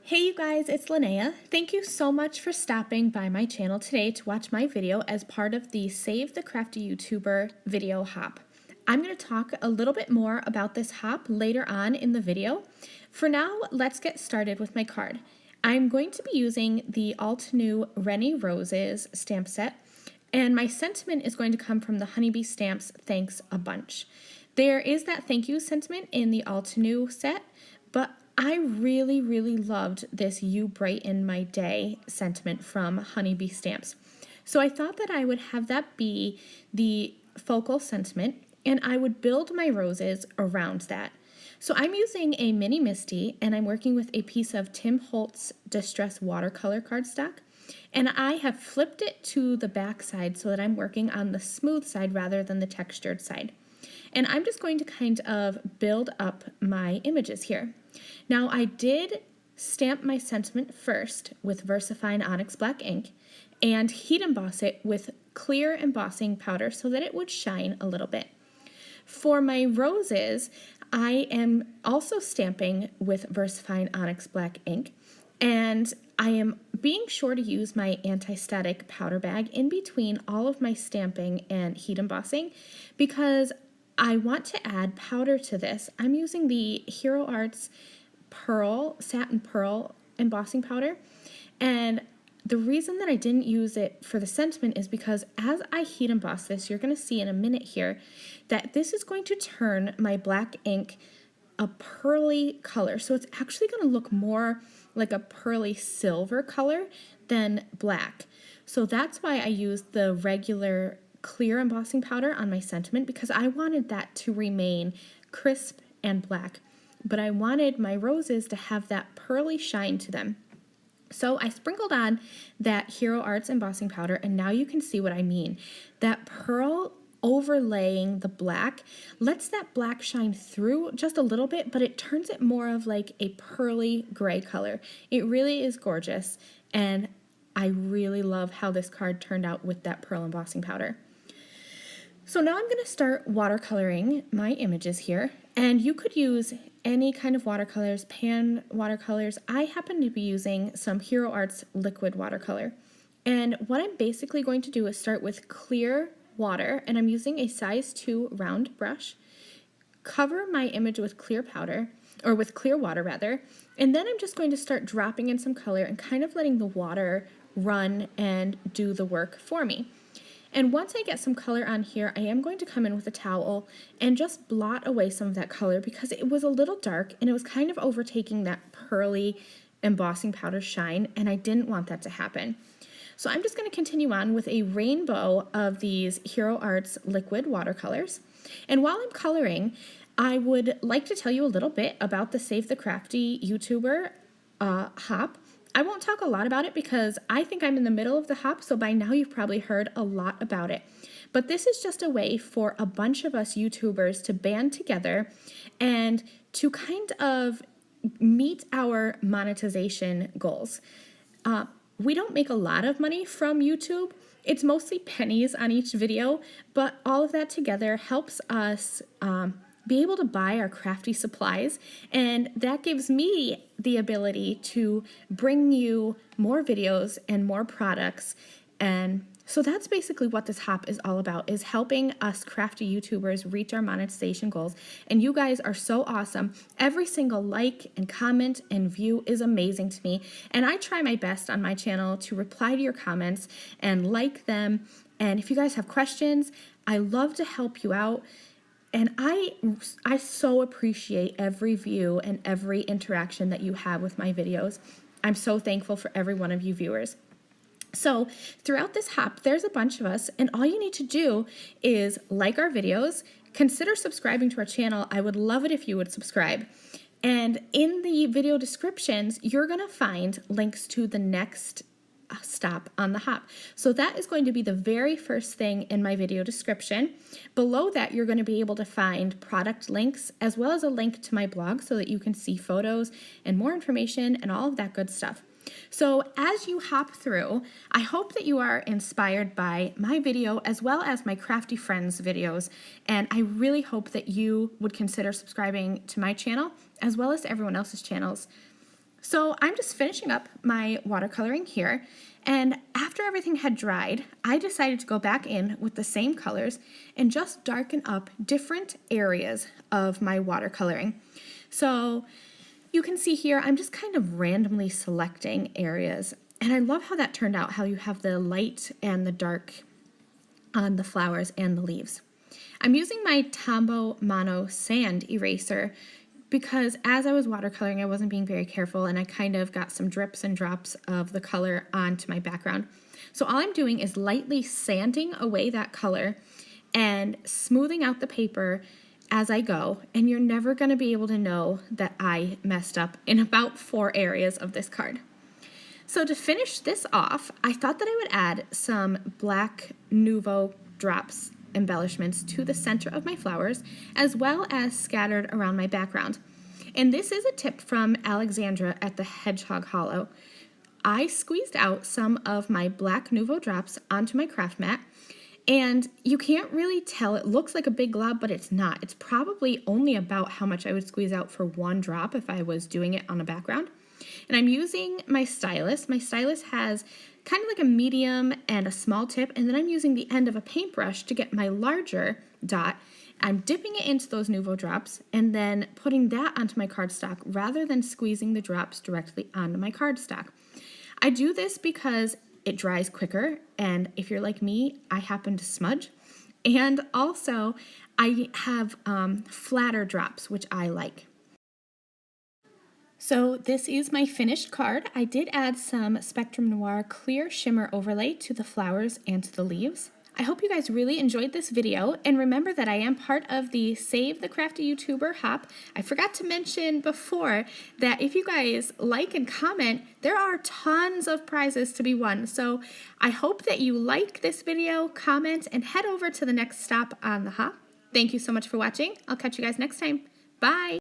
Hey you guys, it's Lynnea. Thank you so much for stopping by my channel today to watch my video as part of the Save the Crafty YouTuber video hop. I'm going to talk a little bit more about this hop later on in the video. For now, let's get started with my card. I'm going to be using the Altenew Rennie Roses stamp set, and my sentiment is going to come from the Honeybee Stamps Thanks a Bunch. There is that thank you sentiment in the Altenew set, but I really loved this You Brighten My Day sentiment from Honeybee Stamps. So I thought that I would have that be the focal sentiment, and I would build my roses around that. So I'm using a mini Misty, and I'm working with a piece of Tim Holtz Distress Watercolor cardstock. And I have flipped it to the back side so that I'm working on the smooth side rather than the textured side. And I'm just going to kind of build up my images here. Now I did stamp my sentiment first with VersaFine Onyx Black ink and heat emboss it with clear embossing powder so that it would shine a little bit. For my roses, I am also stamping with VersaFine Onyx Black ink, and I am being sure to use my anti-static powder bag in between all of my stamping and heat embossing because I want to add powder to this. I'm using the Hero Arts Satin Pearl embossing powder, and the reason that I didn't use it for the sentiment is because as I heat emboss this, you're going to see in a minute here that this is going to turn my black ink a pearly color. So it's actually going to look more like a pearly silver color than black. So that's why I used the regular clear embossing powder on my sentiment, because I wanted that to remain crisp and black, but I wanted my roses to have that pearly shine to them. So I sprinkled on that Hero Arts embossing powder, and now you can see what I mean. That pearl overlaying the black lets that black shine through just a little bit, but it turns it more of like a pearly gray color. It really is gorgeous, and I really love how this card turned out with that pearl embossing powder. So now I'm going to start watercoloring my images here, and you could use any kind of watercolors, pan watercolors. I happen to be using some Hero Arts liquid watercolor, and what I'm basically going to do is start with clear water, and I'm using a size 2 round brush, cover my image with clear powder, or with clear water rather, and then I'm just going to start dropping in some color and kind of letting the water run and do the work for me. And once I get some color on here, I am going to come in with a towel and just blot away some of that color because it was a little dark and it was kind of overtaking that pearly embossing powder shine, and I didn't want that to happen. So I'm just going to continue on with a rainbow of these Hero Arts liquid watercolors. And while I'm coloring, I would like to tell you a little bit about the Save the Crafty YouTuber hop. I won't talk a lot about it because I think I'm in the middle of the hop, so by now you've probably heard a lot about it. But this is just a way for a bunch of us YouTubers to band together and to kind of meet our monetization goals. We don't make a lot of money from YouTube. It's mostly pennies on each video, but all of that together helps us be able to buy our crafty supplies, and that gives me the ability to bring you more videos and more products. And so that's basically what this hop is all about, is helping us crafty YouTubers reach our monetization goals. And you guys are so awesome. Every single like and comment and view is amazing to me, and I try my best on my channel to reply to your comments and like them. And if you guys have questions, I love to help you out. And I so appreciate every view and every interaction that you have with my videos. I'm so thankful for every one of you viewers. So throughout this hop, there's a bunch of us, and all you need to do is like our videos, consider subscribing to our channel. I would love it if you would subscribe. And in the video descriptions, you're going to find links to the next stop on the hop. So that is going to be the very first thing in my video description. Below that, you're going to be able to find product links as well as a link to my blog so that you can see photos and more information and all of that good stuff. So as you hop through, I hope that you are inspired by my video as well as my Crafty Friends videos, and I really hope that you would consider subscribing to my channel as well as to everyone else's channels. So I'm just finishing up my watercoloring here, and after everything had dried, I decided to go back in with the same colors and just darken up different areas of my watercoloring. So you can see here, I'm just kind of randomly selecting areas, and I love how that turned out, how you have the light and the dark on the flowers and the leaves. I'm using my Tombow Mono Sand Eraser because as I was watercoloring, I wasn't being very careful and I kind of got some drips and drops of the color onto my background. So all I'm doing is lightly sanding away that color and smoothing out the paper as I go, and you're never going to be able to know that I messed up in about 4 areas of this card. So to finish this off, I thought that I would add some black Nouveau drops embellishments to the center of my flowers, as well as scattered around my background. And this is a tip from Alexandra at the Hedgehog Hollow. I squeezed out some of my black Nouveau drops onto my craft mat, and you can't really tell. It looks like a big glob, but it's not. It's probably only about how much I would squeeze out for 1 drop if I was doing it on a background. And I'm using my stylus. My stylus has kind of like a medium and a small tip, and then I'm using the end of a paintbrush to get my larger dot. I'm dipping it into those Nouveau drops and then putting that onto my cardstock rather than squeezing the drops directly onto my cardstock. I do this because it dries quicker, and if you're like me, I happen to smudge. And also, I have flatter drops, which I like. So this is my finished card. I did add some Spectrum Noir clear shimmer overlay to the flowers and to the leaves. I hope you guys really enjoyed this video, and remember that I am part of the Save the Crafty YouTuber hop. I forgot to mention before that if you guys like and comment, there are tons of prizes to be won. So I hope that you like this video, comment, and head over to the next stop on the hop. Thank you so much for watching. I'll catch you guys next time. Bye!